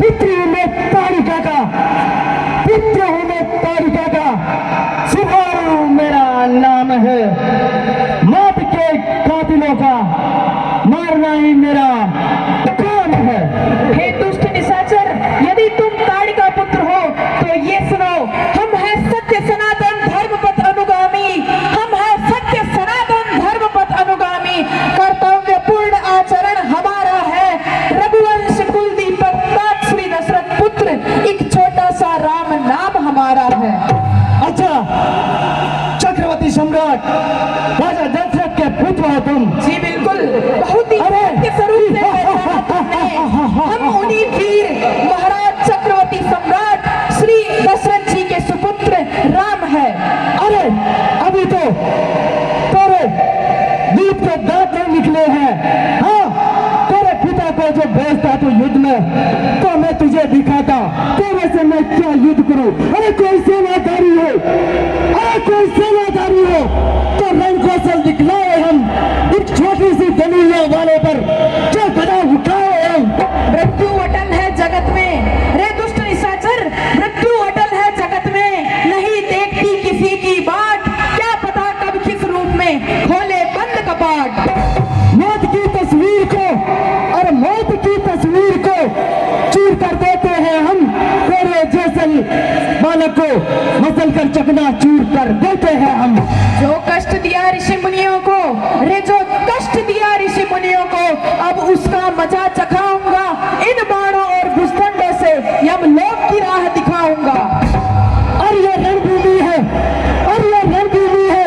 पितृ में तारिका का, पितृ में तारिका का, सुबाहु मेरा नाम है। मौत के कातिलों का मारना ही मेरा काम है। हे दुष्ट निशाचर, यदि तुम ताड़ी का पुत्र हो तो ये सुनो, हम हैं सत्य सनातन धर्मपथ अनुगामी, हम हैं सत्य सनातन धर्मपथ अनुगामी। कर्तव्य पूर्ण आचरण हमारा है। रघुवंश कुल दीपक तात श्री दशरथ पुत्र, एक छोटा सा राम नाम हमारा है। अच्छा, चक्रवर्ती सम्राट राजा दशरथ के पुत्र हो तुम? जी बिल्कुल, बहुत ही सत्य स्वरूप से पहचाना तुमने। हम उन्हीं वीर महाराज चक्रवर्ती सम्राट श्री दशरथ जी के सुपुत्र राम है। अरे अभी तो तेरे दीप के दांत नहीं निकले हैं। हाँ, तेरे पिता को जो भेजता तू युद्ध में, तो मैं तुझे दिखाता तेरे से मैं क्या युद्ध करूं। अरे कोई सेनाधारी हो, अरे कोई सेनाधारी हो तो रण कौशल दिखलाए हम। एक छोटी सी दलीलों वाले पर जो गदा उठाए हम। मृत्यु अटल है जगत में। रे दुष्ट निशाचर, मृत्यु अटल है जगत में, नहीं देखती किसी की बाट। क्या पता कब किस रूप में खोले बंद कपाट। मौत की तस्वीर को और मौत की तस्वीर को चूर कर देते हैं हम। तेरे जैसे बालक को मसल कर चकना चूर कर देते हैं हम। जो कष्ट दिया ऋषि मुनियों को, रे जो कष्ट दिया ऋषि मुनियों को, अब उसका मजा चखाऊंगा। इन बाणों और भुजदंडों से यमलोक की राह दिखाऊंगा। और ये रणभूमि है, और ये रणभूमि है,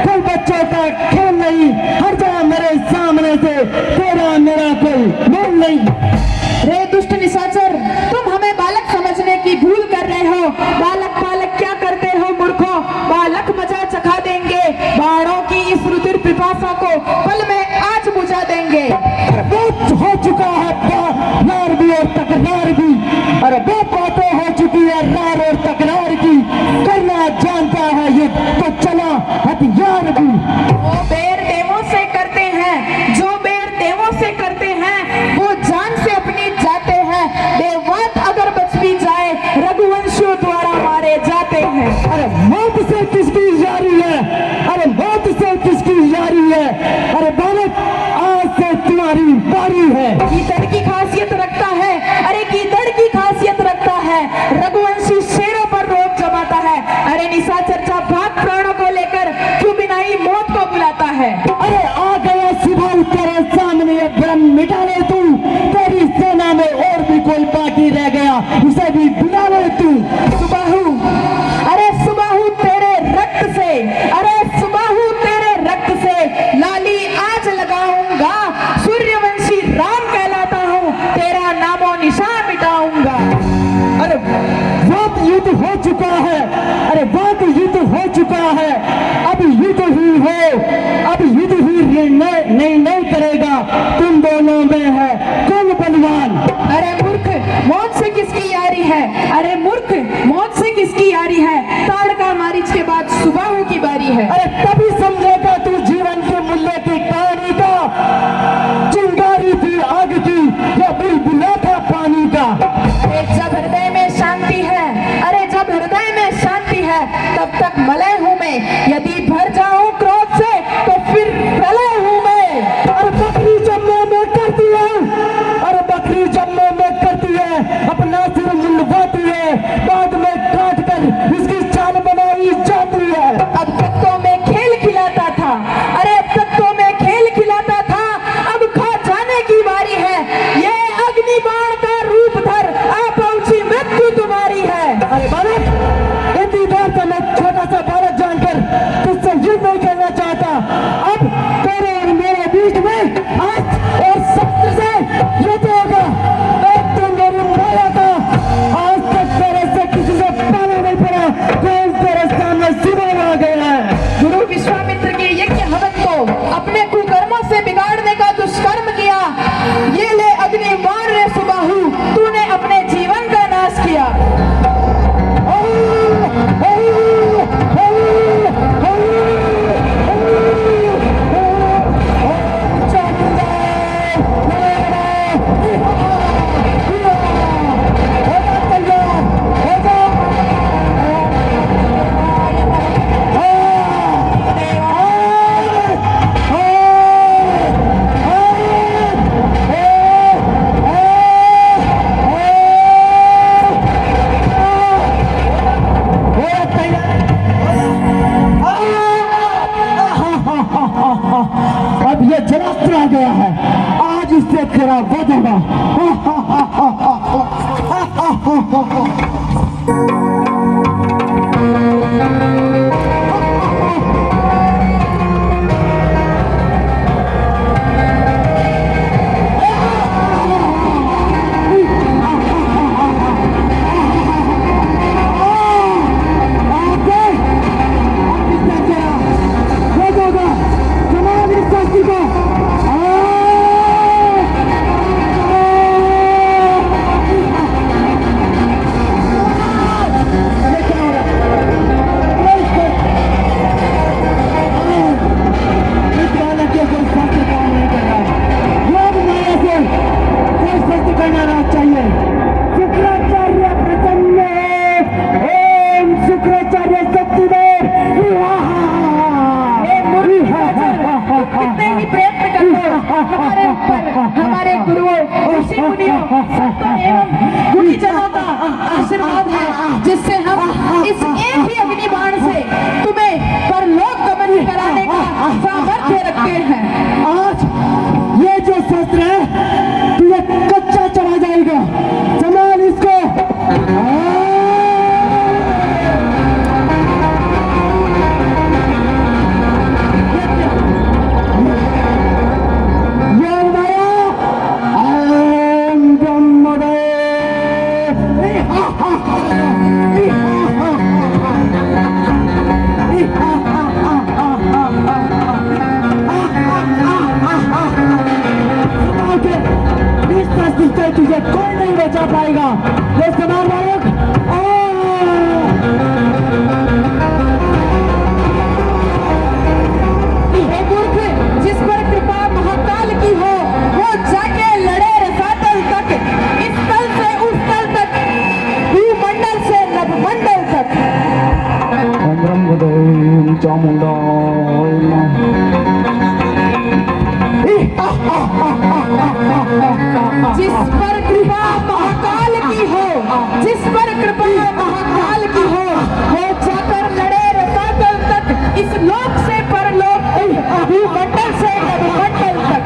कोई बच्चों का खेल नहीं। हर जा मेरे सामने से, तेरा मेरा कोई मोल नहीं। रे दुष्ट निशाचर, तुम हमें बालक समझने की भूल कर रहे हो। बालक बालक क्या करते हो मूर्खों, बालक मजा चखा देंगे। बाणों की इस रुधिर पिपासा को पल में आज बुझा देंगे। बहुत हो चुका है रार भी और तकरार भी। अरे बहुत बातें हो चुकी है रार और तकरार की। करना जानता है युद्ध तो चला हथियार भी। वो बेर देवों से करते हैं, जो बेर देवों से करते हैं, वो जान से अपनी जाते हैं। देववत अगर बच भी जाए, रघुवंशियों द्वारा मारे जाते हैं। अरे मौत से किसकी यारी है, अरे मौत से किसकी यारी है। अरे बालक आज से तुम्हारी बारी है। गीदड़ की खासियत रखता है, अरे गीदड़ की खासियत रखता है। रघुवंशी शेरों पर रोक जमाता है। अरे निशाचर जा भाग प्राणों को लेकर, क्यों बिना ही मौत को बुलाता है। अरे आ गया सिपाही तेरे सामने, ये भ्रम मिटा ले तू। तेरी सेना में और भी कोई बाकी रह गया, उसे भी बुला ले तू। सुबाहु, अरे सुबाहु तेरे रक्त से, अरे सुबाहु तेरे रक्त से लाली आज लगाऊंगा। सूर्यवंशी राम कहलाता हूँ, तेरा नामो निशान मिटाऊंगा। अरे बहुत युद्ध हो चुका है, अरे बहुत युद्ध हो चुका है। अब युद्ध ही हो, अब युद्ध ही निर्णय करेगा तुम दोनों में है कौन बलवान। अरे मूर्ख, मौत से किसकी यारी है। से तेरा वध होगा। हमारे गुरुओं, ऋषि मुनियों, संतों एवं गुरुजनों का आशीर्वाद है, जिससे हम इस एक ही अग्नि बाण से तुम्हें परलोक गमन कराने का सामर्थ्य रखते हैं। आज ये जो शस्त्र है तुझे कच्चा चढ़ा जाएगा। संभाल इसको। तुझे कोई नहीं बचा पाएगा। ये समान बालक मूर्ख, जिस पर कृपा महाकाल की हो वो जाके लड़े रसातल तक, इस तल से उस तल तक, भूमंडल से नभमंडल तक। चामुंडा जिस पर कृपा महाकाल की हो, जिस पर कृपा महाकाल की हो वो जाकर लड़े रसातल तक, इस लोक से परलोक, भूमंडल से नभमंडल तक।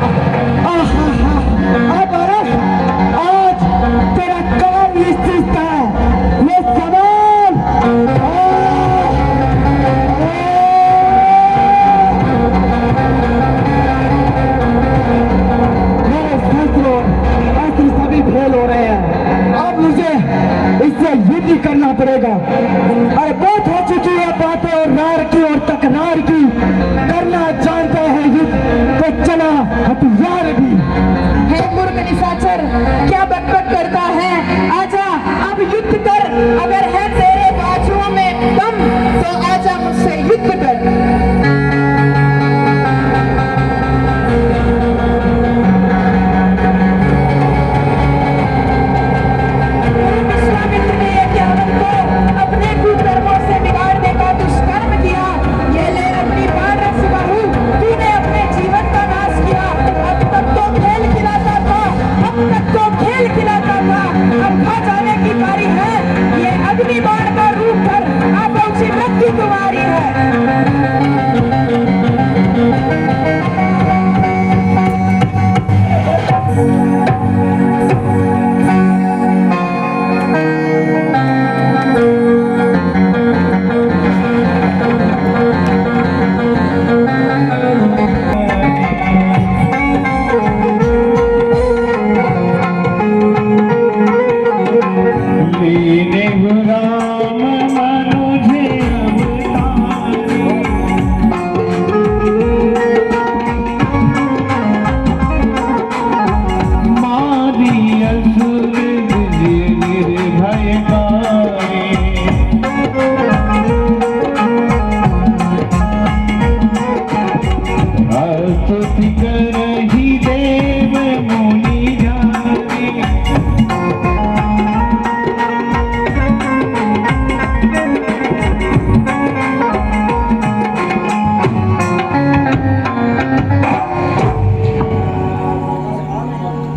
आज तेरा काम निश्चित है। ये सवाल मेरे सभी फेल हो रहे हैं। अब मुझे इससे युद्ध करना पड़ेगा। अरे बहुत हो चुकी है बातें और रार की और तकरार की। करना जानते हैं युद्ध तो चला हथियार भी। हे मूर्ख निशाचर, क्या बकबक करता है? आजा अब युद्ध कर। अगर है तेरे बाजुओं में दम तो आजा मुझसे युद्ध कर। विश्वामित्र ने यज्ञावन को अपने कुकर्मों से बिगाड़ने का दुष्कर्म किया। ये ले अपनी पारस बहू, तूने अपने जीवन का नाश किया। अब तक तो खेल खिलाता था, अब तक तो खेल खिलाता था, अब खा जाने की बारी है। ये अग्नि बाण का रूप धर, अब पहुंची मृत्यु तुम्हारी है।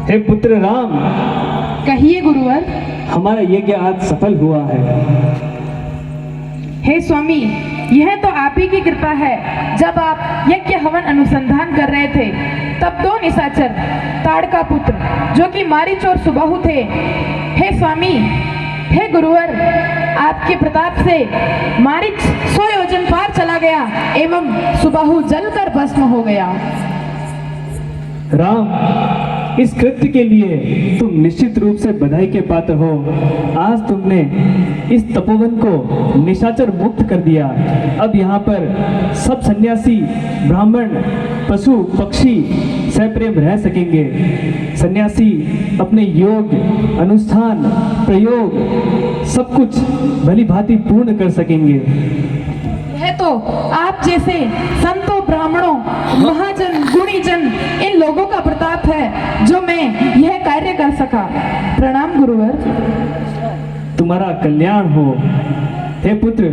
हे पुत्र राम, कहिए गुरुवर। हमारा यज्ञ आज सफल हुआ है। हे स्वामी, यह तो आप ही की कृपा है। जब आप यज्ञ हवन अनुसंधान कर रहे थे तब दो निशाचर ताड़का पुत्र जो कि मारीच और सुबाहु थे, हे स्वामी, हे गुरुवर, आपके प्रताप से मारीच 100 योजन पार चला गया एवं सुबाहु जलकर भस्म हो गया। राम, इस कृत्य के लिए तुम निश्चित रूप से बधाई के पात्र हो। आज तुमने इस तपोवन को निशाचर मुक्त कर दिया। अब यहाँ पर सब सन्यासी, ब्राह्मण, पशु, पक्षी सप्रेम रह सकेंगे। सन्यासी अपने योग, अनुष्ठान, प्रयोग सब कुछ भली भांति पूर्ण कर सकेंगे। यह तो आप जैसे संतों, ब्राह्मणों, महाजन, गुणीजन इन लोगों का प्रताप है जो मैं यह कार्य कर सका। प्रणाम गुरुवर। तुम्हारा कल्याण हो। हे पुत्र,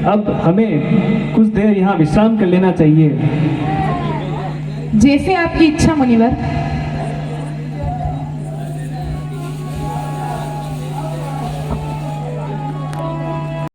अब हमें कुछ देर यहाँ विश्राम कर लेना चाहिए। जैसे आपकी इच्छा मुनिवर।